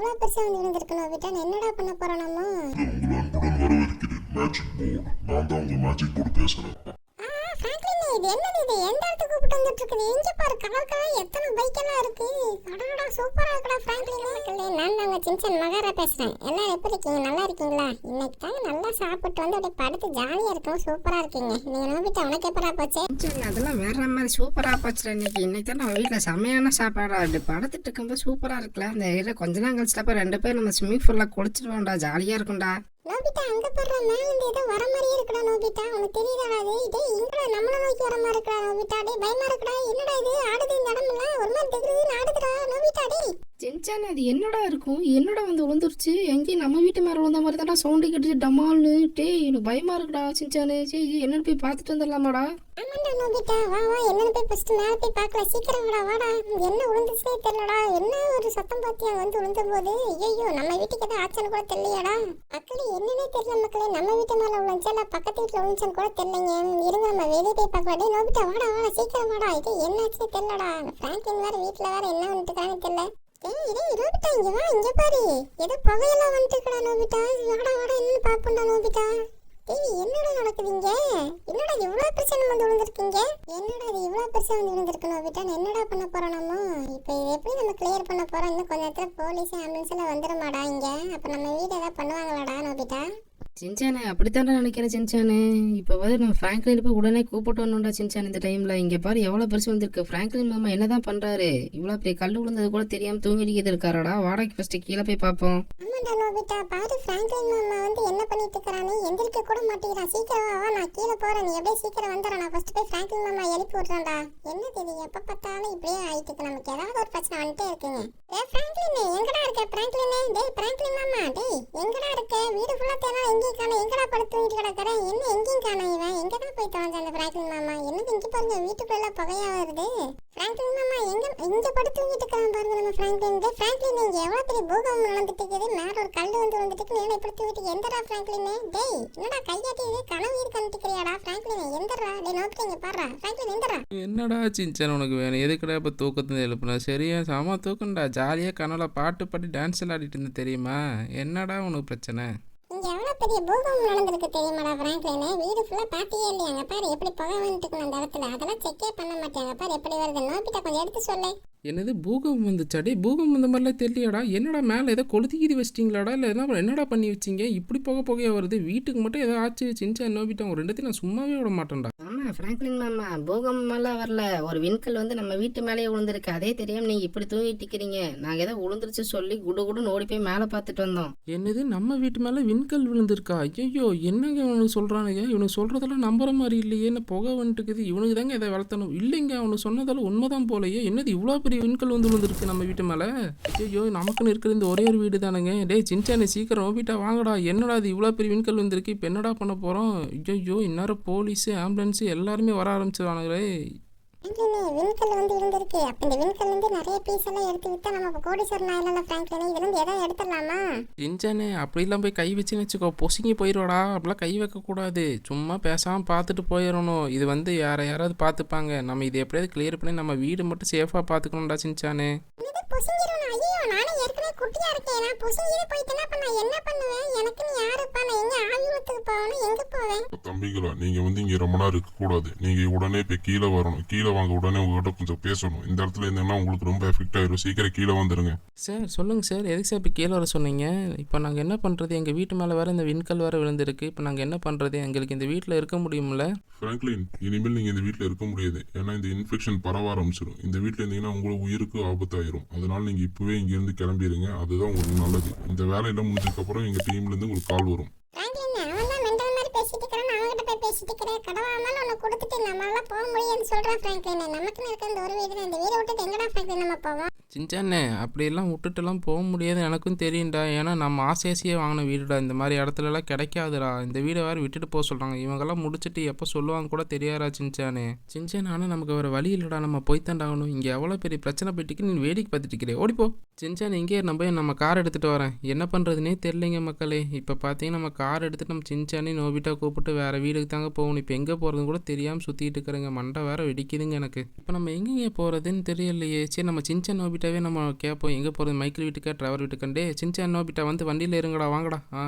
எவ்வளவு பெருசா வந்து விழுந்திருக்கு நோபிட்டா. என்னடா பண்ண போறோம் நம்ம? உங்களை அன்புடன் வரவேற்கிறேன் மேஜிக் போர்டு. நான் தான் உங்க மேஜிக் போர்டு பேசுறேன். ஃப்ராங்க்லின், இது என்னது இது? எந்த இடத்துக்கு கூப்பிட்டு வந்துட்டு இருக்குது? எங்க பாரு, கலர் கலர் எத்தனை பைக் எல்லாம் இருக்கு. அடடா, சூப்பரா இருக்குடா ஃப்ராங்க்லின். நான் தாங்க சின்சன் மகாரா பேசுறேன். எல்லாரும் எப்படி இருக்கீங்க? நல்லா இருக்கீங்களா? இன்னைக்கு தாங்க நல்லா சாப்பிட்டு வந்து அப்படியே படுத்து ஜாலியா இருக்கும். சூப்பரா இருக்கீங்க. நீங்க நோபிட்டா, உனக்கு எப்படா போச்சு? சரி, அதெல்லாம் வேற மாதிரி சூப்பரா போச்சு. இன்னைக்கு தான் நம்ம வீட்டில் செமையான சாப்பாடா அப்படி படுத்துட்டு இருக்கும்போது சூப்பரா இருக்குல்ல. இந்த ஏரியா கொஞ்ச நாள் கழிச்சிட்டப்ப 2 பேரும் நம்ம ஸ்விம்மிங் பூல்ல குளிச்சிருவோம்டா, ஜாலியா இருக்கும்டா. நோபிட்டா, அங்க பாரு, மேல இருந்து ஏதோ வர மாதிரியே இருக்குடா நோபிட்டா. உனக்கு தெரியுதாடா அது? டேய், இங்கடா நம்மள நோக்கி வர மாதிரி இருக்குடா நோபிட்டா. டேய், பயமா இருக்குடா. என்னடா இது ஆடுது? இந்த இடம்ல ஒரு மாதிரி திகிருன்னு ஆடுதுடா நோபிட்டா. டேய் சின்சான், அது என்னடா இருக்கும்? என்னடா வந்து விழுந்துருச்சு? எங்கேயும் நம்ம வீட்டு மேலே விழுந்த மாதிரி தான்டா சவுண்டு கேட்டுச்சு டமால்னு. டேய், எனக்கு பயமா இருக்குடா சின்சானு. சரி, என்னன்னு போய் பார்த்துட்டு வந்துடலாமாடா? ஆமாண்டா நோபிட்டா, வா வா, என்னன்னு போய் ஃபர்ஸ்ட் மேல போய் பார்க்கலாம். சீக்கிரம் வாடா. என்ன விழுந்துச்சுனே தெரியலடா. என்ன ஒரு சத்தம் பாத்தியா வந்து விழுந்த போது? ஐயோ, நம்ம வீட்டுக்கு ஏதோ ஆச்சுன்னு கூட தெரியலையாடா. மக்களே, என்னன்னே தெரியல மக்களே. நம்ம வீட்டு மேல விழுந்துச்சா இல்ல பக்கத்து வீட்டுல விழுந்துச்சான்னு கூட தெரியலைங்க. இருங்க, நம்ம வெளியே போய் பார்க்கலாம். டேய் நோபிட்டா, வாடா வாடா, சீக்கிரம் வாடா. இது என்னாச்சுன்னு தெரியலடா. ஃப்ராங்க்லின் வேற வீட்டுல வேற என்ன வந்துட்டுக்கான்னு தெரியல. டேய் நோபிட்டா, இங்க வா, இங்க பாரு, ஏதோ புகையெல்லாம் வந்துட்டுக்கடா நோபிட்டா. வாடா வாடா, என்னன்னு பாப்போம்டா நோபிட்டா. டேய், என்னடா நடக்குது இங்க? என்னடா இவ்வளவு பிரச்சனை வந்து விழுந்திருக்கீங்க? என்னடா இது இவ்வளவு பிரச்சனை வந்து விழுந்திருக்கு நோபிட்டா? என்னடா பண்ண போறோம் நம்ம? இப்போ இதை எப்படி நம்ம கிளியர் பண்ண போறோம்? இன்னும் கொஞ்ச நேரத்துல போலீஸ் ஆம்புலன்ஸ் எல்லாம் வந்துடுமாடா இங்க? அப்ப நம்ம வீடு ஏதாவது பண்ணுவாங்களாடா நோபிட்டா? சின்சானே, அப்படித்தான்டா நினைக்கிறேன் சின்சானு. இப்போ வந்து நம்ம ஃப்ராங்க்லின் போய் உடனே கூப்பிட்டு வரணும்டா சின்சான். இந்த டைம்ல இங்க பாரு எவ்வளவு பெருசு வந்திருக்கு. ஃப்ராங்க்லின் மாமா என்னதான் பண்றாரு? இவ்வளவு பெரிய கல் விழுந்தது கூட தெரியாம தூங்கிட்டு இருக்காரடா. வாடகைக்கு ஃபர்ஸ்ட் கீழே போய் பார்ப்போம். ஆமாண்டா நோபிட்டா, பாரு ஃப்ராங்க்லின் மாமா வந்து என்ன பண்ணிட்டு இருக்கானே, எந்திரிக்க கூட மாட்டேங்கிறான். சீக்கிரம் வா வா, நான் கீழே போறேன். நீ அப்படியே சீக்கிரம் வந்துடுறேன். நான் ஃபர்ஸ்ட் போய் ஃப்ராங்க்லின் மாமா எழுப்பி விடுறேன்டா. என்ன தெரியும், எப்ப பார்த்தாலும் இப்படியே ஆயிட்டு இருக்கு. நமக்கு ஏதாவது ஒரு பிரச்சனை வந்துட்டே இருக்குங்க. டேய் ஃப்ராங்க்லின், எங்கடா இருக்க ஃப்ராங்க்லின்? டேய் ஃப்ராங்க்லின் மாமா, டேய் எங்கடா இருக்க? வீடு ஃபுல்லா தேனா எங்கேயும் காணோம். எங்கடா படுத்து தூங்கிட்டு கிடக்குற? என்ன எங்கேயும் காணோம். இவன் எங்கதான் போய் தொலைஞ்ச அந்த ஃப்ராங்க்லின் மாமா? என்னது இங்க பாருங்க, வீட்டுக்குள்ள புகையா வருது. ஃப்ராங்க்லின் மாமா எங்க படுத்து தூங்கிட்டு இருக்கான் பாருங்க நம்ம ஃப்ராங்க்லின். டேய் ஃப்ராங்க்லின், இங்க எவ்வளவு பெரிய பூகம்பம் நடந்துட்டு இருக்குது. மேல ஒரு கல் வந்து வந்துட்டு நேரா இப்படி தூங்கிட்டு எந்தடா ஃப்ராங்க்லின்? டேய், என்னடா கையாட்டி இது கனவு இருக்கான்னுக்கிறியாடா ஃப்ராங்க்லின்? எந்தடா? டேய் நோக்கிட்டு இங்க பாருடா ஃப்ராங்க்லின், எந்தடா? என்னடா சின்சான் உனக்கு வேணும்? எதுக்குடா இப்போ தூக்கத்துல எழுப்புன? சரியா செம தூக்கம்டா. ஜாலியாக கனவுல பாட்டு பாடி டான்ஸ் எல்லாம் ஆடிட்டு இருந்த தெரியுமா? என்னடா உனக்கு பிரச்சனை? இங்க எவ்வளவு பெரிய பூகம்பம் நடந்திருக்கு தெரியுமாடா ஃப்ராங்க்லின்? வீடு ஃபுல்லா பாத்தியே இல்லையாங்க பாரு, எப்படி புகை வந்துட்டு அந்த இடத்துல. அதெல்லாம் செக்கே பண்ண மாட்டாங்க பாரு, எப்படி வருது. நோபிட்டா கொஞ்சம் எடுத்து சொல்லு. என்னது பூகம்பம் வந்துச்சாடே? பூகம்பம் இந்த மாதிரிலாம் தெரியலையாடா? என்னடா மேலே ஏதோ கொளுத்திக்கிது வச்சிட்டிங்களாடா? இல்லை என்னடா பண்ணி வச்சிங்க? இப்படி புகையாக வருது. வீட்டுக்கு மட்டும் ஏதோ ஆச்சு சின்சான் நோபிட்டா, ஒரு ரெண்டுத்தையும் நான் சும்மாவே விட மாட்டேன்டா. ஆமா ஃப்ராங்க்லின் மாமா, பூகம்பமெல்லாம் வரல. ஒரு விண்கல் வந்து நம்ம வீட்டு மேலேயே விழுந்திருக்கு. அதே தெரியாம நீங்க இப்படி தூங்கிட்டு இருக்கிறீங்க. நாங்க ஏதோ விழுந்துருச்சு சொல்லி குடு குடுன்னு ஓடி போய் மேலே பார்த்துட்டு வந்தோம். என்னது நம்ம வீட்டு மேலே விண்கல் விழுந்திருக்கா? ஐயோ, என்னங்க இவனுக்கு சொல்கிறானுங்க? இவனுக்கு சொல்கிறதெல்லாம் நம்புற மாதிரி இல்லையே. என்ன புகை வந்துட்டுக்குது. இவனுக்கு தாங்க எதை வளர்த்தணும். இல்லைங்க, அவனுக்கு சொன்னதெல்லாம் உண்மைதான் போலையே. என்னது இவ்வளோ பெரிய விண்கல் வந்து விழுந்திருக்கு நம்ம வீட்டு மேலே? ஐயோ, நமக்குன்னு இருக்கிற இந்த ஒரே ஒரு வீடு தானுங்க. டேய் சின்சானே, சீக்கிரம் நோபிட்டா வாங்கடா. என்னடா இது இவ்வளோ பெரிய விண்கல் வந்திருக்கு? இப்போ என்னடா பண்ண போகிறோம்? ஐயோ, இந்நேரம் போலீஸு ஆம்புலன்ஸு எல்லாருமே வர ஆரம்பிச்சிருவானுங்களே. விண்கல் வந்து விழுந்திருக்கு. அப்ப இந்த விண்கல் வந்து நிறைய பீஸ் எல்லாம் எடுத்து வித்தா நம்ம கோடீஸ்வரன் ஆயிடலாம் ஃப்ராங்க்லின். இதுல இருந்து எதாவது எடுத்துடலாமா? சின்சானே, அப்படிலாம் போய் கை வச்சுன்னு வச்சுக்கோ, பொசுங்கி போயிடுவாடா. அப்படிலாம் கை வைக்கக்கூடாது. சும்மா பேசாமல் பார்த்துட்டு போயிடணும். இது வந்து யாராவது பார்த்துப்பாங்க. நம்ம இதை எப்படியாவது கிளியர் பண்ணி நம்ம வீடு மட்டும் சேஃபாக பார்த்துக்கணும்டா சின்சானே. ஐயோ, நானும் ஏற்கனவே குட்டியா இருக்கேன். நான் பொசுங்கிட்டு போயிட்டேன்னா அப்ப நான் என்ன பண்ணுவேன்? எனக்கு நீ யாருப்பா? நான் எங்க ஆயுதத்துக்கு போகணும்? எங்க போவேன்? தம்பிகளா, நீங்க வந்து இங்க ரொம்ப நேரம் இருக்க கூடாது. நீங்க உடனே போய் கீழே வரணும். கீழே வாங்க, உடனே உங்ககிட்ட கொஞ்சம் பேசணும். இந்த இடத்துல இருந்தீங்கன்னா உங்களுக்கு ரொம்ப எஃபெக்ட் ஆயிரும். சீக்கிரம் கீழே வந்துருங்க. சார் சொல்லுங்கள் சார், எதுக்கு சார் இப்போ கீழே வர சொன்னீங்க? இப்போ நாங்கள் என்ன பண்ணுறது? எங்கள் வீட்டு மேலே வேறு இந்த விண்கல் வேறு விழுந்திருக்கு. இப்போ நாங்கள் என்ன பண்ணுறது? எங்களுக்கு இந்த வீட்டில் இருக்க முடியும்ல? ஃப்ராங்க்லின், இனிமேல் நீங்க இந்த வீட்டில் இருக்க முடியாது. ஏன்னா இந்த இன்ஃபெக்ஷன் பரவ ஆரம்பிச்சிடும். இந்த வீட்டில் இருந்தீங்கன்னா உங்களுக்கு உயிருக்கு ஆபத்தாயிரும். அதனால நீங்க இப்பவே இங்கிருந்து கிளம்பிடுங்க. அதுதான் உங்களுக்கு நல்லது. இந்த வேலையெல்லாம் முடிஞ்சதுக்கு அப்புறம் எங்க டீம்ல இருந்து உங்களுக்கு கால் வரும். ஃப்ராங்க்லின், அவன் தான் மெண்டல் மாதிரி பேசிட்டு இருக்கிறான். அவன்கிட்ட போய் பேசிட்டு இருக்கிறேன். கடவாமல் உன்னை கொடுத்துட்டு நம்மளால போக முடியாதுன்னு சொல்றான் ஃப்ராங்க்லின். நமக்குன்னு இருக்க இந்த ஒரு வீடு தான். இந்த வீடை விட்டுட்டு எங்கடா ஃப்ராங்க்லின் நம்ம போவோம்? சின்சானே, அப்படியெல்லாம் விட்டுட்டுலாம் போக முடியாது. எனக்கும் தெரியும்டா. ஏன்னா நம்ம ஆசையாசியே வாங்கின வீடுடா. இந்த மாதிரி இடத்துலலாம் கிடைக்காதுடா. இந்த வீடை வேறு விட்டுட்டு போக சொல்கிறாங்க. இவங்கெல்லாம் முடிச்சுட்டு எப்போ சொல்லுவாங்க கூட தெரியாதா சின்சானே? சின்சான், ஆனால் நமக்கு வேறு வழி இல்லைடா. நம்ம போய்த்தாண்டாகணும். இங்கே எவ்வளோ பெரிய பிரச்சனை போயிட்டுக்கு நீ வேடிக்கை பார்த்துட்டு இருக்கிறே. ஓடிப்போ. சின்சான் இங்கே நம்ம கார் எடுத்துகிட்டு வரேன். என்ன பண்ணுறதுனே தெரிலிங்க மக்களே. இப்போ பார்த்தீங்கன்னா நம்ம கார் எடுத்துகிட்டு நம்ம சின்சானே நோபிட்டா கூப்பிட்டு வேறு வீடுக்கு தாங்க போகணும். இப்போ எங்கே போகிறதுன்னு கூட தெரியாமல் சுற்றிட்டு இருக்கிறேங்க. மண்டை வேறு வெடிக்குதுங்க எனக்கு. இப்போ நம்ம எங்கேங்க போகிறதுன்னு தெரியலையே. சரி நம்ம சின்சான் நோபிட்டாவே நம்ம கேட்போம் எங்கே போகிறது, மைக்கிள் வீட்டுக்கா ட்ரைவர் வீட்டுக்கண்டே. சின்சான் நோபிட்டா வந்து வண்டியில் இருங்கடா வாங்கடா.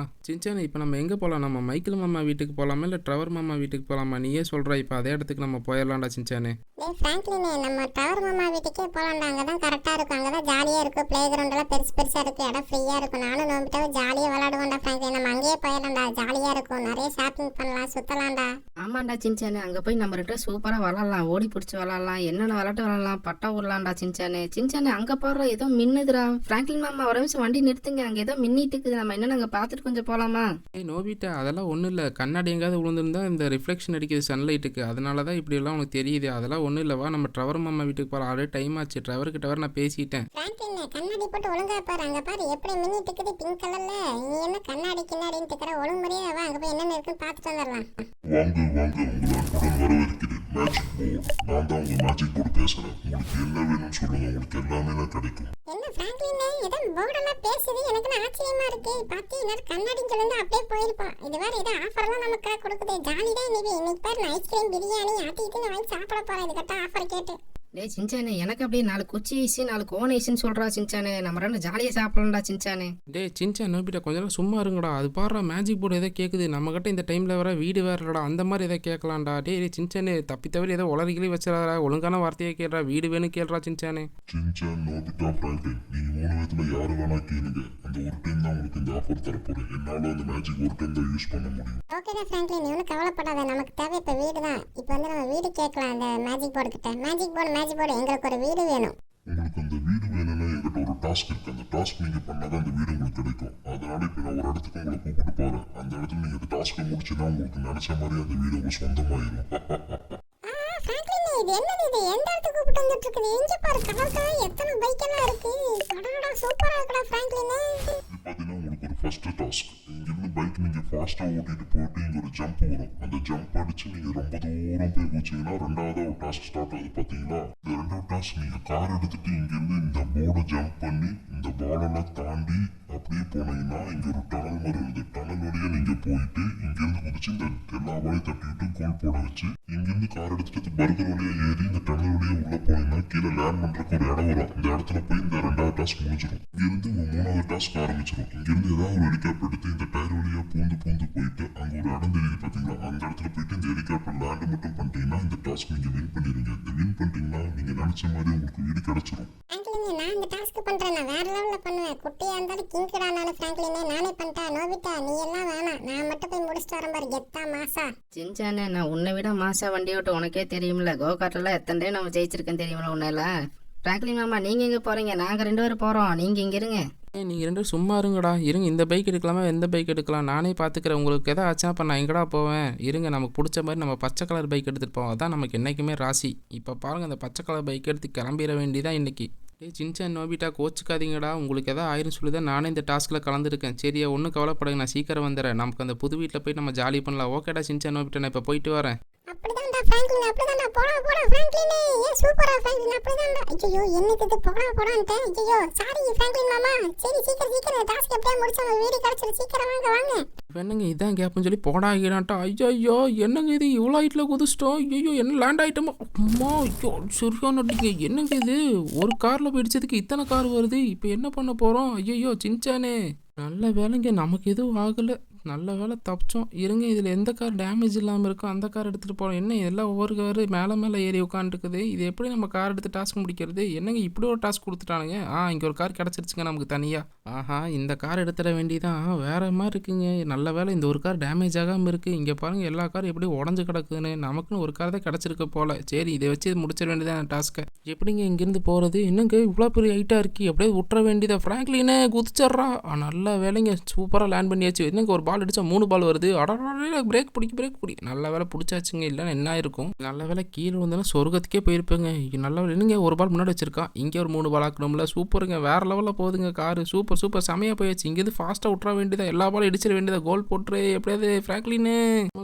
சின்சான் இப்போ நம்ம எங்கே போகலாம்? நம்ம மைக்கிள் மாமா வீட்டுக்கு போகலாமா இல்லை ட்ரைவர் மாமா வீட்டுக்கு போகலாமா? நீயே சொல்கிறா. இப்போ அதே இடத்துக்கு நம்ம போயிடலாம்டா சின்சானே. ஃப்ராங்க்லின் நம்ம டவர் மாமா வீட்டுக்கே போகலாம்டா. அங்கே தான் கரெக்டாக இருக்கும், அங்கே தான் ஜாலியாக இருக்கும். ப்ளே கிரவுண்ட் எல்லாம் பெருசு பெருசாக இருக்கும், இடம் ஃப்ரீயாக இருக்கும். நானும் நோம்பிட்டாவே ஜாலியாக விளாடுவோம்டா ஃப்ராங்க்லின். நம்ம அங்கேயே போயிடலாம்டா, ஜாலியாக இருக்கும். நிறைய ஷாப்பிங் பண்ணலாம், சுற்றலாம்டா. ஆமாண்டா சின்சானு, அங்கே போய் நம்ம ரெண்டு சூப்பராக விளாட்லாம், ஓடி பிடிச்சி விளாட்லாம், என்னென்ன விளாட்டு விளாட்லாம், பட்டா விடலாம்டா சின்சானு. சின்சானு அங்கே போடுற ஏதோ மின்னுதுடா. ஃப்ராங்க்லின் மாமா ஒரு நிமிஷம் வண்டி நிறுத்துங்க, அங்கே ஏதோ மின்னிட்டு இருக்குது. நம்ம என்னென்ன அங்கே பார்த்துட்டு கொஞ்சம் போகலாமா? நோபிட்டா அதெல்லாம் ஒன்றும் இல்லை. கண்ணாடி எங்கேயாவது விழுந்துருந்தா இந்த ரிஃப்ளெக்ஷன் அடிக்குது சன்லைட்டுக்கு, அதனால தான் இப்படியெல்லாம் உனக்கு தெரியுது. அதெல்லாம் ஒன்றும் இல்லைவா. நம்ம ட்ரைவர் மாமா வீட்டுக்கு போகிற ஆல்ரெடி டைம் ஆச்சு. ட்ரைவர்கிட்ட வர நான் பேசிட்டேன். ஃப்ராங்க்லின் கண்ணாடி போட்டு ஒழுங்கா பாரு, அங்கே பாரு எப்படி மின்னிட்டு இருக்குது பிங்க் கலர்ல. நீ என்ன கண்ணாடி கிண்ணாடின்னு இருக்கிற? ஒழுங்கு முறையாக வா, அங்கே போய் என்னென்ன இருக்குன்னு பார்த்துட்டு வந்துடலாம். வாங்க உங்களை அன்புடன் வரவேற்கிறேன். மேஜிக் போர்டு, நான் தான் உங்க மேஜிக் போர்டு பேசுறேன். உங்களுக்கு என்ன வேணும்னு சொல்லுங்க, உங்களுக்கு எல்லாமே நான் கிடைக்கும். என்ன ஃப்ராங்க்லின் ஏதோ போர்டெல்லாம் பேசுது, எனக்கு ஆச்சரியமா இருக்கு. பார்த்து எல்லாரும் கண்ணாடின்னு சொல்லிருந்து அப்படியே போயிருப்போம். இது வேற ஏதோ ஆஃபர்லாம் நமக்கு கொடுக்குது. ஜாலி தான் இன்னைக்கு பாரு, நான் ஐஸ்கிரீம் பிரியாணி ஆட்டி வாங்கி சாப்பிட போறேன் இது கட்ட ஆஃபர் கேட்டு. டேய் சின்சானே, எனக்கு அப்படியே 4 குச்சி ஐஸு 4 கோன் ஐஸுன்னு சொல்கிறா சின்சானே. நம்ம ரெண்டு ஜாலியாக சாப்பிடலாம்டா சின்சானே. டே சின்சான் நோபிட்டா கொஞ்ச நேரம் சும்மா இருங்கடா. அது பாடுறா மேஜிக் போர்டு எதோ கேட்குது. நம்மக்கிட்ட இந்த டைமில் வர வீடு வேறுடா, அந்த மாதிரி எதோ கேட்கலாம்டா. டே சின்சானே தப்பி தவிர ஏதோ உளறிகளி வச்சிடறா. ஒழுங்கான வார்த்தையை கேள்றா, வீடு வேணும் கேள்றா சின்சானே. சின்சான், நோபிட்டா, ஃப்ராங்க்லின், நீங்க 3 விதத்துல யாரு வேணா கேளுங்க. அந்த ஒரு டைம் தான் உங்களுக்கு இந்த ஆஃபர் தரப்போறேன். என்னால அந்த மேஜிக் ஒரு டைம் தான் யூஸ் பண்ண முடியும். ஓகே தான் ஃப்ராங்க்லின், நீ ஒன்றும் கவலைப்படாத. நமக்கு தேவை இப்போ வீடு தான். இப்போ வந்து நம்ம வீடு கேட்கலாம் அந்த மேஜிக் போர்டு கிட்ட. மேஜிக் போர்டு எங்களுக்கு ஒரு வீடு வேணும். உங்களுக்கு அந்த வீடு வேணும்னா என்கிட்ட ஒரு டாஸ்க் இருக்கு. அந்த டாஸ்க் நீங்க பண்ணாதான் அந்த வீடு உங்களுக்கு கிடைக்கும். அதனால இப்ப நான் ஒரு இடத்துக்கு உங்களை கூப்பிட்டு போறேன். அந்த இடத்துல நீங்க அந்த டாஸ்க்கை முடிச்சுன்னா உங்களுக்கு நினைச்ச மாதிரி அந்த வீடு உங்களுக்கு சொந்தமாயிரும். ஃப்ராங்க்லின் இது என்னது? இது எந்த இடத்துக்கு கூப்பிட்டு வந்துட்டு இருக்குது? எங்க பாரு, கலர் எத்தனை பைக் எல்லாம் இருக்கு. கடடா சூப்பரா இருக்குடா ஃப்ராங்க்லின். இது பாத்தீங்கன்னா உங்களுக்கு ஒரு ஃபர்ஸ்ட் டாஸ்க். இங்கிருந்து பைக் நீங்க ஃபாஸ்டா ஓட்டிட்டு போயிட்டு இங்க ஒரு ஜம்ப் வரும். அந்த ஜம்ப் அடிச்சு நீங்க ரொம்ப தூரம் போய் போச்சீங்கன்னா ரெண்டாவதா ஒரு டாஸ்க் ஸ்டார்ட் ஆகுது. பாத்தீங்களா? இந்த ரெண்டாவது டாஸ்க் நீங்க கார் எடுத்துட்டு இங்கிருந்து இந்த போர்டை ஜம்ப் பண்ணி இந்த பாலெல்லாம் தாண்டி அப்படியே போனீங்கன்னா இங்க ஒரு டனல் மாதிரி வருது. டனல் வழியா நீங்க போயிட்டு இங்கிருந்து குதிச்சு இந்த எல்லா வாழையும் தட்டிட்டு கோல் போட வச்சு இங்கிருந்து கார் எடுத்துட்டு பர்கர் வழியா ஏறி இந்த டனல் வழியா உள்ள போனீங்கன்னா கீழே லேண்ட் பண்றதுக்கு ஒரு இடம் வரும். இந்த இடத்துல போய் இந்த ரெண்டாவது டாஸ்க் முடிஞ்சிடும். இங்கிருந்து உங்க 3வது டாஸ்க் ஆரம்பிச்சிடும். இங்கிருந்து ஏதாவது ஒரு ஹெலிகாப்டர் எடுத்து இந்த டயர் வழியா பூந்து போயிட்டு அங்க ஒரு இடம் தெரியுது பாத்தீங்களா? அந்த இடத்துல போயிட்டு இந்த ஹெலிகாப்டர் லேண்ட் மட்டும் பண்ணிட்டீங்கன்னா இந்த டாஸ்க் நீங்க வின் பண்ணிடுவீங்க. இந்த வின் பண்ணிட்டீங்கன்னா நீங்க நினைச்ச மாதிரி உங்களுக்கு வீடு கிடைச்சிடும். ஃப்ராங்க்லின் நான் இந்த டாஸ்க் பண்றேன், நான் வேற லெவல்ல பண்ணுவேன். குட்டியா இருந்தாலும் கிங்கடா நானு ஃப்ராங்க்லின், நானே பண்ணிட்டா. நோபிட்டா நீ எல்லாம் வேணாம், நான் மட்டும் போய் முடிச்சுட்டு வரேன் பாரு, கெத்தா மாசா. சின்சானே, நான் உன்னை விட மாசா வண்டி ஓட்ட உனக்கே தெரியுமில்ல. கோகாட்டெல்லாம் எத்தனை டைம் நம்ம ஜெயிச்சிருக்கேன் தெரியுமில்ல உன்னால. ஃப்ராங்க்லின் மாமா நீங்கள் எங்கே போகிறீங்க? நாங்கள் 2 பேரும் போகிறோம், நீங்கள் இங்கே இருங்க. நீங்கள் 2 பேரும் சும்மா இருங்கடா. இருங்க, இந்த பைக் எடுக்கலாமா எந்த பைக் எடுக்கலாம் நானே பார்த்துக்கிறேன். உங்களுக்கு எதாவது ஆச்சுன்னா அப்போ நான் எங்கடா போவேன்? இருங்க, நமக்கு பிடிச்ச மாதிரி நம்ம பச்சை கலர் பைக் எடுத்துகிட்டு போவோம். அதான் நமக்கு என்றைக்குமே ராசி. இப்போ பாருங்கள், அந்த பச்சை கலர் பைக் எடுத்து கிளம்பிட வேண்டியதான் இன்றைக்கி. சின்சான் நோபிட்டா கோச்சுக்காதீங்கடா. உங்களுக்கு எதாவது ஆயிரம் சொல்லி தான் நானே இந்த டாஸ்கில் கலந்துருக்கேன். சரியா, ஒன்றும் கவலைப்படுங்க, நான் சீக்கிரம் வந்துடுறேன். நமக்கு அந்த புது வீட்டில் போய் நம்ம ஜாலி பண்ணலாம். ஓகேடா சின்சான் நோபிட்டா, நான் இப்போ போயிட்டு வரேன். அப்படிதான்டா ஃப்ராங்க்லின், அப்படிதான்டா. போடா ஃப்ராங்க்லின், ஏன் சூப்பரா ஃப்ராங்க்லின், அப்படிதான்டா. ஐயோ என்னது இது, போடான்ட்டு. ஐயோ சாரி ஃப்ராங்க்லின் மாமா. சரி சீக்கிரம் டாஸ்க் எப்படியா முடிச்சு நம்ம வீடு கிடைச்சிரு. சீக்கிரம் வாங்க. என்னங்க இதான் கேப்னு சொல்லி போடாகிறான்ட்டா. ஐயோ என்னங்க இது, இவ்வளோ ஹைட்டில் குதிச்சிட்டோம். ஐயோ என்ன லேண்ட் ஆகிட்டோமா? அம்மா ஐயோ சரியான அடிங்க. என்னங்க இது, ஒரு காரில் போயிடுச்சதுக்கு இத்தனை கார் வருது. இப்போ என்ன பண்ண போகிறோம்? ஐயோ சின்சானே, நல்ல வேலைங்க, நமக்கு எதுவும் ஆகலை. நல்ல வேலை தப்பிச்சோம். இருங்க, இதில் எந்த கார் டேமேஜ் இல்லாமல் இருக்கோ அந்த கார் எடுத்துகிட்டு போகிறோம். என்ன எல்லாம் ஒவ்வொரு கார் மேலே ஏறி உட்காந்துருக்குது. இது எப்படி நம்ம கார் எடுத்து டாஸ்க் முடிக்கிறது? என்னங்க இப்படி ஒரு டாஸ்க் கொடுத்துட்டானுங்க. இங்கே ஒரு கார் கிடச்சிருச்சுங்க நமக்கு தனியாக. ஆஹா, இந்த கார் எடுத்துட வேண்டியதான். வேறு மாதிரி இருக்குங்க. நல்ல வேலை இந்த ஒரு கார் டேமேஜ் ஆகாமல் இருக்குது. இங்கே பாருங்கள், எல்லா காரும் எப்படி உடஞ்சி கிடக்குதுன்னு. நமக்குன்னு ஒரு கார் தான் கிடச்சிருக்க போல். சரி, இதை வச்சு முடிச்சிட வேண்டியதான் டாஸ்க்கை. எப்படிங்க இங்கேருந்து போகிறது? என்னங்க இவ்வளோ பெரிய ஹைட்டாக இருக்குது, அப்படியே விட்டுற வேண்டியதா? ஃப்ராங்க்லினே குதிச்சிட்றா. நல்ல வேலைங்க, சூப்பராக லேண்ட் பண்ணியாச்சு. என்னங்க ஒரு பால் அடித்தா 3 பால் வருது. அடடா பிரேக் பிடி நல்ல வேலை பிடிச்சாச்சுங்க. இல்லைன்னா என்ன ஆயிருக்கும்? நல்ல வேலை கீழே வந்தாலும் சொர்க்கத்துக்கே போயிருப்பேங்க. நல்ல வேலை என்னங்க ஒரு பால் முன்னாடி வச்சிருக்கான். இங்கே ஒரு 3 பால் ஆக்கணும்ல. சூப்பருங்க, வேற லெவலில் போகுதுங்க காரு. சூப்பர் செமையாக போயாச்சு. இங்கேருந்து ஃபாஸ்ட்டாக விட்ற வேண்டியதா, எல்லா பாலும் இடிச்சிட வேண்டியதா. கோல் போட்டுரு எப்படியாவது ஃப்ராங்க்லின்னு.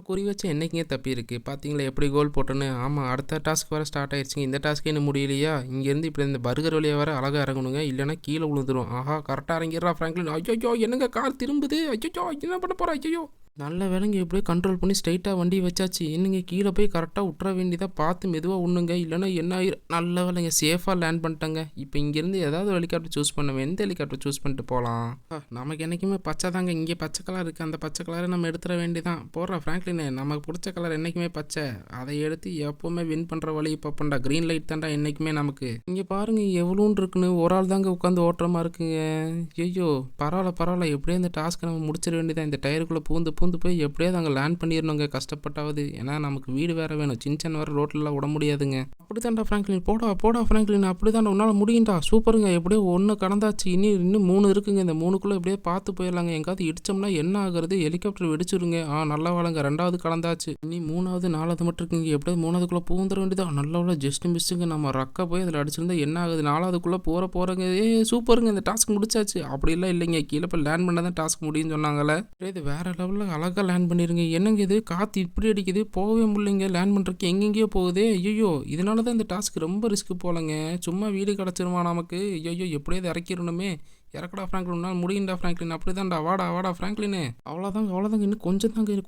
குறி வச்ச என்னைக்குங்க தப்பி இருக்குது பார்த்தீங்களா எப்படி கோல் போட்டோன்னு. ஆமாம், அடுத்த டாஸ்க் வேறு ஸ்டார்ட் ஆயிடுச்சுங்க. இந்த டாஸ்க்கு இன்னும் முடியலையா? இங்கேருந்து இப்படி இந்த பர்கர் வழியாக வேறு அழகாக இறங்கணுங்க, இல்லைன்னா கீழே விழுந்துடும். ஆஹா, கரெக்டாக இறங்கிடுறா ஃப்ராங்க்லின். ஐயோ என்னங்க கார் திரும்புது. ஐயோ என்ன பண்ண போகிறா? ஐயோ நல்ல வேலைங்க எப்படியோ கண்ட்ரோல் பண்ணி ஸ்ட்ரைட்டாக வண்டி வச்சாச்சு. என்னங்க கீழே போய் கரெக்டாக விட்ற வேண்டியதாக பார்த்து மெதுவாக ஒன்றுங்க, இல்லைன்னா என்ன ஆயிரும். நல்ல வேலைங்க சேஃபாக லேண்ட் பண்ணிட்டாங்க. இப்போ இங்கேருந்து ஏதாவது ஹெலிகாப்டர் சூஸ் பண்ணுவேன். எந்த ஹெலிகாப்டர் சூஸ் பண்ணிட்டு போகலாம்? நமக்கு என்றைக்குமே பச்சை தாங்க. இங்கே பச்சை கலர் இருக்குது, அந்த பச்சை கலரை நம்ம எடுத்துட வேண்டியதான். போடுற ஃப்ராங்க்லின், நமக்கு பிடிச்ச கலர் என்றைக்குமே பச்சை. அதை எடுத்து எப்போவுமே வின் பண்ணுற வழி பார்ப்போம்டா. க்ரீன் லைட் தான்டா என்றைக்குமே நமக்கு. இங்கே பாருங்கள் எவ்வளோன்னு இருக்குன்னு. ஒரு ஆள் தாங்க உட்காந்து ஓட்டுறமா இருக்குங்க. ஐயோ பரவாயில்ல எப்படியோ இந்த டாஸ்க்கை நம்ம முடிச்சிட வேண்டியதான். இந்த டயருக்குள்ளே பூந்து போய் எப்படியாவது அங்கே லேண்ட் பண்ணிடணுங்க கஷ்டப்பட்டாவது. ஏன்னா நமக்கு வீடு வேறு வேணும். சின்ன வேறு ரோட்லலாம் விட முடியாதுங்க. அப்படி தான்டா ஃப்ராங்க்லின், போடா ஃப்ராங்க்லின், அப்படி தான்டா உன்னால் முடியும்டா. சூப்பருங்க, எப்படியோ 1 கடந்தாச்சு. இன்னும் 3 இருக்குங்க. இந்த 3க்குள்ளே எப்படியோ பார்த்து போயிடலாங்க. எங்காவது இடிச்சோம்னா என்ன ஆகுறது? ஹெலிகாப்டர் வெடிச்சிருங்க. நல்லா வாழங்க, 2வது கடந்தாச்சு. இனி 3வது 4வது மட்டும் இருக்குங்க. எப்படியாவது 3வதுக்குள்ளே பூந்துட வேண்டியதா. நல்லா ஜஸ்ட் மிஸ்ஸுங்க. நம்ம ரக்க போய் அதில் அடிச்சிருந்தா என்ன ஆகுது? 4வதுக்குள்ளே போகிறங்க. சூப்பருங்க, இந்த டாஸ்க் முடிச்சாச்சு. அப்படிலாம் இல்லைங்க, கீழே போய் லேண்ட் பண்ணால் தான் டாஸ்க் முடியும்னு சொன்னாங்களே. இது வேறு லெவலில் அழகாக லேண்ட் பண்ணிடுங்க. என்னங்க இது காற்று இப்படி அடிக்குது, போகவே முடியலைங்க. லேண்ட் பண்ணுறதுக்கு எங்கெங்கேயோ போகுது. ஐயோ இதனால தான் இந்த டாஸ்க் ரொம்ப ரிஸ்க் போலங்க. சும்மா வீடு கிடச்சிருமா நமக்கு? ஐயோ எப்படியாவது இறக்கிடணுமே. இறக்கடா ஃப்ராங்க்லின், நான் முடியும்டா ஃப்ராங்க்லின். அப்படி தான்டா, வாடா ஃப்ராங்க்லின். அவ்வளோதாங்க இன்னும்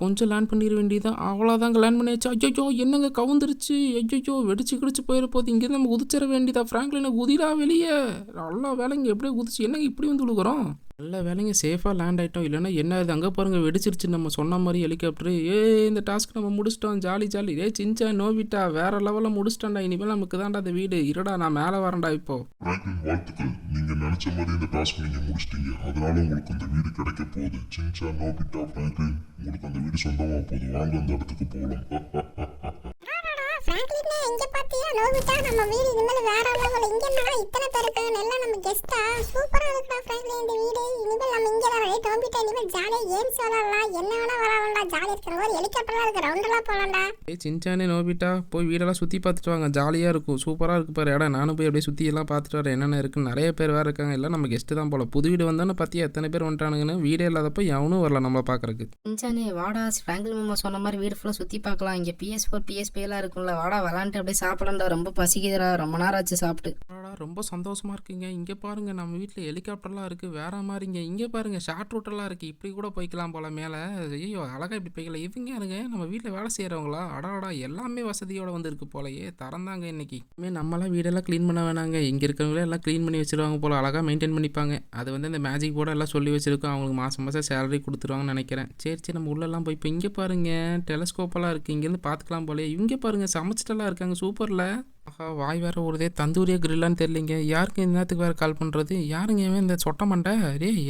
கொஞ்சம் லேண்ட் பண்ணிட வேண்டியதான். அவ்வளோதாங்க லேண்ட் பண்ணியாச்சு. ஐயோ என்னங்க கவுந்துருச்சு. ஐயோ வெடிச்சு போயிட போகுது. இங்கேருந்து நம்ம குதிச்சிட வேண்டியதா. ஃப்ராங்க்லினை குதிரா வெளியே. நல்லா வேலைங்க எப்படியே குதிச்சு. என்னங்க இப்படி வந்து விழுகுறோம்? நல்ல வேலைங்க சேஃபாக லேண்ட் ஆகிட்டோம். இல்லைன்னா என்ன இது அங்கே பாருங்கள் வெடிச்சிருச்சு நம்ம சொன்ன மாதிரி ஹெலிகாப்டரு. இந்த டாஸ்க் நம்ம முடிச்சிட்டோம். ஜாலி. சின்சான் நோபிட்டா வேற லெவலில் முடிச்சிட்டோம்டா. இனிமேல் நமக்கு தான்டா அந்த வீடு. இருடா நான் மேலே வரேன்டா இப்போ. ஃப்ராங்க்லின் வாழ்த்துக்கள், நீங்க நினைச்ச மாதிரி இந்த டாஸ்க் நீங்க முடிச்சிட்டீங்க. அதனால உங்களுக்கு அந்த வீடு கிடைக்க போகுது. சின்சான் நோபிட்டா ஃப்ராங்க்லின், உங்களுக்கு அந்த வீடு சொந்தமாக போகுது. வாங்க அந்த இடத்துக்கு போகலாம். ஃப்ராங்க்லின் இங்க பாத்தியா நோபிட்டா, நம்ம வீடு இனிமேல் வேற லெவல். இங்க என்னடா இத்தனை பேர் இருக்காங்க, எல்லாம் நம்ம கெஸ்டா. சூப்பரா இருக்குடா ஃப்ராங்க்லின் இந்த வீடு. இனிமேல் நம்ம இங்க தான் நோபிட்டா. இனிமேல் ஜாலியா கேம்ஸ் விளையாடலாம், என்ன வேணா விளையாடலாம்டா. ஜாலியா இருக்கிற மாதிரி ஹெலிகாப்டர்லாம் இருக்கு, ரவுண்டெல்லாம் போகலாம்டா. சின்சானே நோபிட்டா போய் வீடெல்லாம் சுற்றி பார்த்துட்டு வாங்க. ஜாலியாக இருக்கும், சூப்பராக இருக்கு பாரு இடம். நானும் போய் அப்படியே சுற்றி எல்லாம் பார்த்துட்டு வரேன் என்னென்ன இருக்குன்னு. நிறைய பேர் வேறு இருக்காங்க, எல்லாம் நம்ம கெஸ்ட்டு தான் போல. புது வீடு வந்தோன்னு பார்த்தியா எத்தனை பேர் வந்துட்டானுங்கன்னு. வீடே இல்லாதப்போ எவனும் வரல நம்மளை பார்க்குறக்கு. சின்சானே வாடா, ஃப்ராங்க்லின் மாமா சொன்ன மாதிரி வீடு ஃபுல்லாக சுற்றி பார்க்கலாம். இங்கே PS4 PSP எல்லாம் இருக்கும்ல. வாடா விளாண்டுட்டு அப்படியே சாப்பிடண்டா. ரொம்ப பசிக்குதுடா, ரொம்ப நேரம் ஆச்சு சாப்பிட்டு. ரொம்ப சந்தோஷமா இருக்குங்க. இங்கே பாருங்க நம்ம வீட்டில் ஹெலிகாப்டர்லாம் இருக்குது வேற மாதிரிங்க. இங்கே பாருங்க ஷார்ட் ரூட்டெல்லாம் இருக்குது. இப்படி கூட போய்க்கலாம் போல மேலே. ஐயோ அழகாக இப்படி போய்க்கலாம். இவங்க யாருங்க? நம்ம வீட்டில் வேலை செய்கிறவங்களா? அடாடா எல்லாமே வசதியோடு வந்துருக்கு போலயே. தரந்தாங்க இன்னைக்கு. நம்மளாம் வீடெல்லாம் க்ளீன் பண்ண வேணாங்க. இங்கே இருக்கிறவங்களே எல்லாம் க்ளீன் பண்ணி வச்சுருவாங்க போல். அழகாக மெயின்டைன் பண்ணிப்பாங்க. அது வந்து இந்த மேஜிக் போர்டு எல்லாம் சொல்லி வச்சுருக்கோம். அவங்களுக்கு மாதம் சேலரி கொடுத்துருவாங்கன்னு நினைக்கிறேன். சரி நம்ம உள்ளெல்லாம் போய் இப்போ இங்கே பாருங்க டெலஸ்கோப்பெல்லாம் இருக்குது. இங்கேருந்து பார்த்துக்கலாம் போலே. இங்கே பாருங்க சமைச்சிட்டெல்லாம் இருக்காங்க. சூப்பரில். ஆஹா வாய் வேறு ஒருதே தந்தூரியா கிரில்லான்னு தெரியலிங்க. யாருக்கு இந்த நேரத்துக்கு வேறு கால் பண்ணுறது? யாருங்க இவன் இந்த சொட்ட மண்டை?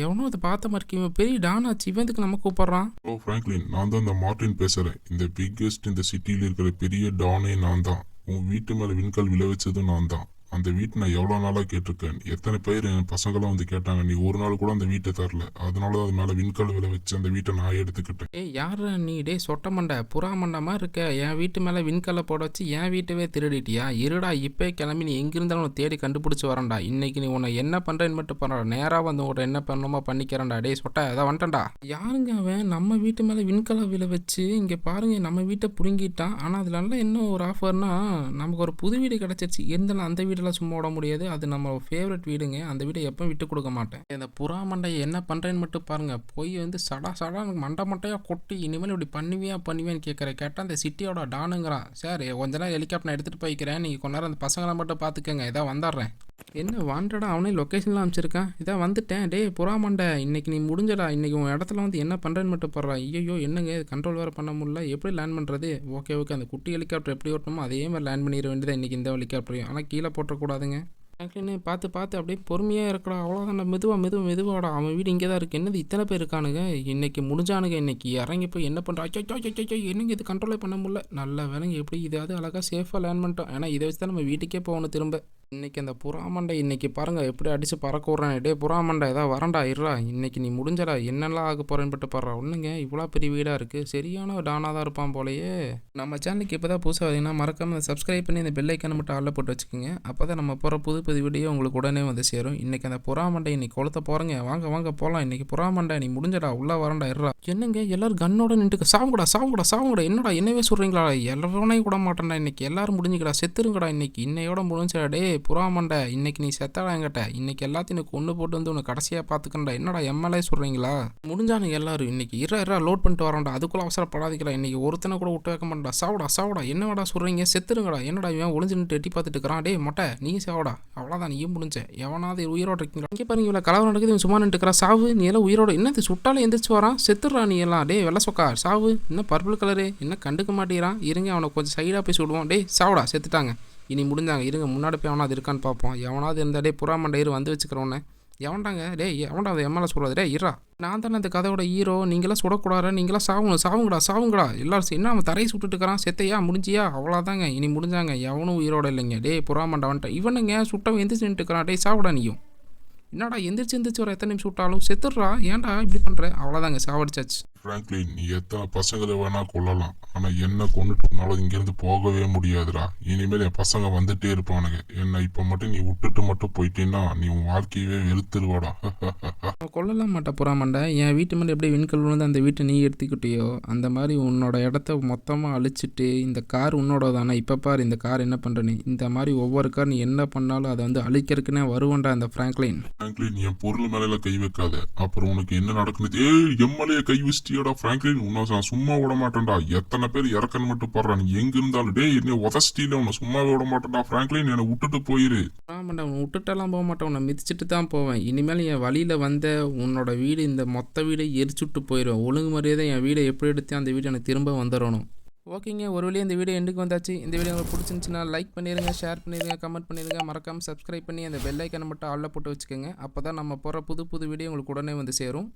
எவனோ அதை பார்த்த மாதிரி இவன் பெரிய டானாச்சு. இவனுக்கு நம்ம கூப்பிட்றான். ஓ ஃப்ராங்க்லின், நான் தான் இந்த மார்ட்டின் பேசுகிறேன். இந்த பிக்கெஸ்ட் இந்த சிட்டியில் இருக்கிற பெரிய டானே நான் தான். உன் வீட்டு மேலே விண்கல் விளைவிச்சதும் நான் தான். அந்த வீட்டை நான் எவ்வளோ நாளாக கேட்டிருக்கேன். எத்தனை பேர் என் பசங்களாம் வந்து கேட்டாங்க. நீ ஒரு நாள் கூட அந்த வீட்டை தரல. அதனால தான் அது மேலே விண்கல் விளை வச்சு அந்த வீட்டை நான் எடுத்துக்கிட்டேன். யாரா நீ? சொட்ட மண்டை புறா மண்டமா இருக்க. என் வீட்டு மேலே விண்கல்லை போட வச்சு என் வீட்டவே திருடிட்டியா? இருடா இப்போ கிளம்பி நீ எங்கிருந்தாலும் உன்னை தேடி கண்டுபிடிச்சி வரேன்டா. இன்னைக்கு நீ உன்னை என்ன பண்ணுறேன்னு மட்டும் பண்ணுறா. நேராக வந்து உங்கள்கிட்ட என்ன பண்ணணுமோ பண்ணிக்கிறேன்டா. சொட்ட அதான் வந்துட்டேன்டா. யாருங்க அவன்? நம்ம வீட்டு மேலே விண்கலை விளை வச்சு இங்கே பாருங்க நம்ம வீட்டை புடுங்கிட்டான். ஆனால் அதுல இன்னும் ஒரு ஆஃபர்னா நமக்கு ஒரு புது வீடு கிடச்சிருச்சு. இருந்தாலும் அந்த வீடெல்லாம் சும்மா விட முடியாது. அது நம்ம ஃபேவரட் வீடுங்க. அந்த வீடை எப்பவும் விட்டு கொடுக்க மாட்டேன். இந்த புறா மண்டையை என்ன பண்ணுறேன்னு மட்டும் பாருங்க. போய் வந்து சடா எனக்கு மண்டையாக கொட்டி இனிமேல் இப்படி பண்ணுவேன்னு கேட்குறேன். கேட்டால் அந்த சிட்டியோட டானுங்கிறான். சார் கொஞ்ச நேரம் ஹெலிகாப்டர் எடுத்துகிட்டு போய்க்கிறேன். நீங்கள் கொஞ்ச நேரம் அந்த பசங்களை மட்டும் பார்த்துக்கங்க. இதான் வந்துடுறேன். என்ன வாண்டடா அவனே லொக்கேஷன்லாம் அமைச்சிருக்கான். இதான் வந்துட்டேன். புறா மண்டை இன்னைக்கு நீ முடிஞ்சடா. இன்னைக்கு உன் இடத்துல வந்து என்ன பண்ணுறேன்னு மட்டும் போடுறா. ஐயோ என்னங்க கண்ட்ரோல் வேறு பண்ண முடியல. எப்படி லேண்ட் பண்ணுறது? ஓகே அந்த குட்டி ஹெலிகாப்டர் எப்படி ஓட்டணுமோ அதே மாதிரி லேண்ட் பண்ணிட வேண்டியதான் இன்றைக்கி இந்த ஹெலிகாப்டரையும். ஆனால் கீழே போட்டக்கூடாதுங்க. ஃப்ராங்க்லின் பார்த்து அப்படியே பொறுமையாக இருக்கடா. அவ்வளோதான் மெதுவாடா. அவன் வீடு இங்கே தான் இருக்குது. என்னது இத்தனை பேர் இருக்கானுங்க? இன்னைக்கு முடிஞ்சானுங்க. இன்னைக்கு இறங்கி போய் என்ன பண்ணுறா? என்னங்க இது கண்ட்ரோலே பண்ண முடியல. நல்ல வேலைங்க எப்படி இதாவது அழகாக சேஃபாக லேண்ட் பண்ணிட்டோம். ஏன்னா இதை வச்சு தான் நம்ம வீட்டுக்கே போகணும் திரும்ப. இன்னைக்கு அந்த புறாமண்டை இன்னைக்கு பாருங்க எப்படி அடிச்சு பறக்க விட்றேன். டே புறாமண்டை ஏதாவது வரண்டா இருடா, இன்னைக்கு நீ முடிஞ்சடா, என்னெல்லாம் ஆக போறேன்னு பட்டு பாடுறா. ஒன்றுங்க இவ்வளோ பெரிய வீடாக இருக்குது, சரியான டானாக தான் இருப்பான் போலயே. நம்ம சேனலுக்கு இப்போ தான் புதுசாக பார்த்தீங்கன்னா மறக்காமல் சப்ஸ்கிரைப் பண்ணி இந்த பெல் ஐக்கானை மட்டும் ஆளில் போட்டு வச்சுக்கோங்க. அப்போ தான் நம்ம போகிற புது புது வீடியோ உங்களுக்கு உடனே வந்து சேரும். இன்னைக்கு அந்த புறாமண்டை இன்னைக்கு கொளுத்த போகிறேங்க. வாங்க வாங்க போகலாம். இன்னைக்கு புறாமண்டை நீ முடிஞ்சடா, உள்ளே வரண்டா இருடா. என்னங்க எல்லாரும் கன்னோட நின்றுக்க, சாவுங்கடா சாவுங்கடா சாவுங்கடா. என்னடா என்னவே சொல்கிறீங்களா? எல்லாரோனையும் கூட மாட்டேன்டா, இன்னைக்கு எல்லாரும் முடிஞ்சுக்கடா, செத்துருங்கடா, இன்னைக்கு இன்னையோட முடிஞ்சடா. டே புறாமண்டை இன்னைக்கு நீ செத்தாடா என்கிட்ட. இன்னைக்கு எல்லாத்தையும் கொண்டு போட்டு வந்து உனக்கு கடைசியாக பார்த்துக்கண்டா. என்னடா எம்எல்ஏ சொல்கிறீங்களா? முடிஞ்சானுங்க எல்லாரும் இன்னைக்கு இரா லோட் பண்ணிட்டு வரோம்டா. அதுக்குள்ள அவசரப்படாதீங்களா, இன்னைக்கு ஒருத்தனை கூட விட்டு வைக்க மாட்டா. சாவுடா சாவுடா, என்னடா சொல்கிறீங்க? செத்துருங்கடா. என்னடா இவன் ஒளிஞ்சு நின்று எட்டி பார்த்துட்டு இருக்கிறான். டே மொட்டை நீ சாவுடா, அவ்வளோதான் நீயும் முடிஞ்ச. எவனாவது உயிரோட இருக்கீங்களா? இங்கே பாருங்க இவ்வளோ கலவரம் நடக்குது, இவன் சும்மா நின்றுக்கிறா. சாவு நீ எல்லாம் உயிரோட என்னது சுட்டாலே எந்திரிச்சு வரான். செத்துடுறா நீ எல்லாம். டே வெள்ளை சொக்கா சாவு. இன்னும் பர்பிள் கலரு இன்னும் கண்டுக்க மாட்டேறான். இருங்க அவனை கொஞ்சம் சைடாக போய் சுடுவோம். டே சாவுடா, செத்துட்டாங்க. இனி முடிஞ்சாங்க. இருங்க முன்னாடி போய் எவனாவது இருக்கான்னு பார்ப்போம். எவனாவது இருந்தா டே புறாமண்டை வந்து வச்சுக்கிறோன்னே. எவன்டாங்க டே எவன்டா அதை எம்எல்ஏ சொல்கிறது? டே இரா, நான் தானே அந்த கதையோட ஹீரோ. நீங்களாம் சுடக்கூடாது, நீங்களாம் சாவணும். சாவுங்கடா சாவுங்கடா எல்லாரும். என்ன அவன் தரையை சுட்டுட்டு இருக்கிறான். செத்தையா முடிஞ்சியா? அவ்வளோதாங்க, இனி முடிஞ்சாங்க. எவனும் உயிரோட இல்லைங்க. டே புறாமண்டை வந்துட்டேன். இவனுங்க சுட்டவன் எந்திரிச்சு நின்றுக்கிறான். டே சாவுடா நீயும். என்னடா எந்திரிச்சு வர எத்தனை நிமிஷம் விட்டாலும் செத்துடுறா. ஏன்டா இப்படி பண்ணுற? அவ்வளோதாங்க சாவடிச்சாச்சு. ஃப்ராங்க்லின், நீ எத்தனை பசங்களை வேணா கொல்லலாம், ஆனா என்ன கொண்டுட்டனால இங்கிருந்து போகவே முடியாதுடா. இனிமேல் என் பசங்க வந்துட்டே இருப்பானுங்க. என்ன இப்ப மட்டும் நீ விட்டுட்டு மட்டும் போயிட்டீன்னா நீ உன் வாழ்க்கையவே வெறுத்துருவாடா. அவன் கொல்லலாம் மாட்டா புறாமண்டை. என் வீட்டு மேலே எப்படி விண்கல் விழுந்து அந்த வீட்டை நீ எடுத்துக்கிட்டியோ அந்த மாதிரி உன்னோட இடத்த மொத்தமாக அழிச்சிட்டு இந்த கார் உன்னோட தானே. இப்போ பாரு இந்த கார் என்ன பண்ணுறேன்னு. இந்த மாதிரி ஒவ்வொரு கார் நீ என்ன பண்ணாலும் அதை வந்து அழிக்கிறதுக்குன்னே வருவண்டா இந்த ஃப்ராங்க்லின். ஃப்ராங்க்லின், என் பொருள் மேல கை வைக்காத, அப்புறம் உனக்கு என்ன நடக்குது? ஏய் எம்எல்ஏ கை வச்சிட்டியாடா ஃப்ராங்க்லின், உன்னை நான் சும்மா விட மாட்டேன்டா. எத்தனை பேர் இறக்கன்னு மட்டும் பாடுறா, நீ எங்க இருந்தாலும். டே என்ன உதச்சிட்டில, உன்னை சும்மாவே விட மாட்டேன்டா ஃப்ராங்க்லின், என்னை விட்டுட்டு போயிரு. ஆமாண்டா, உன்னை விட்டுட்டெல்லாம் போக மாட்டேன், உன்னை மிதிச்சுட்டு தான் போவேன். இனிமேல் என் வழியில் வந்த உன்னோட வீடு இந்த மொத்த வீடை எரிச்சுட்டு போயிடுவேன். ஒழுங்கு மரியாதை என் வீடை எப்படி எடுத்து அந்த வீடு எனக்கு திரும்ப வந்துடணும். ஓகேங்க, ஒரு வழியாக இந்த வீடியோ எண்டுக்கு வந்தாச்சு. இந்த வீடியோ உங்களுக்கு பிடிச்சிருந்துச்சுன்னா லைக் பண்ணிடுங்க, ஷேர் பண்ணிடுங்க, கமெண்ட் பண்ணிடுங்க. மறக்காமல் சப்ஸ்கிரைப் பண்ணி அந்த பெல் ஐக்கனை மட்டும் ஆளில் போட்டு வச்சுக்கோங்க. அப்போ தான் நம்ம போகிற புது புது வீடியோ உங்களுக்கு உடனே வந்து சேரும்.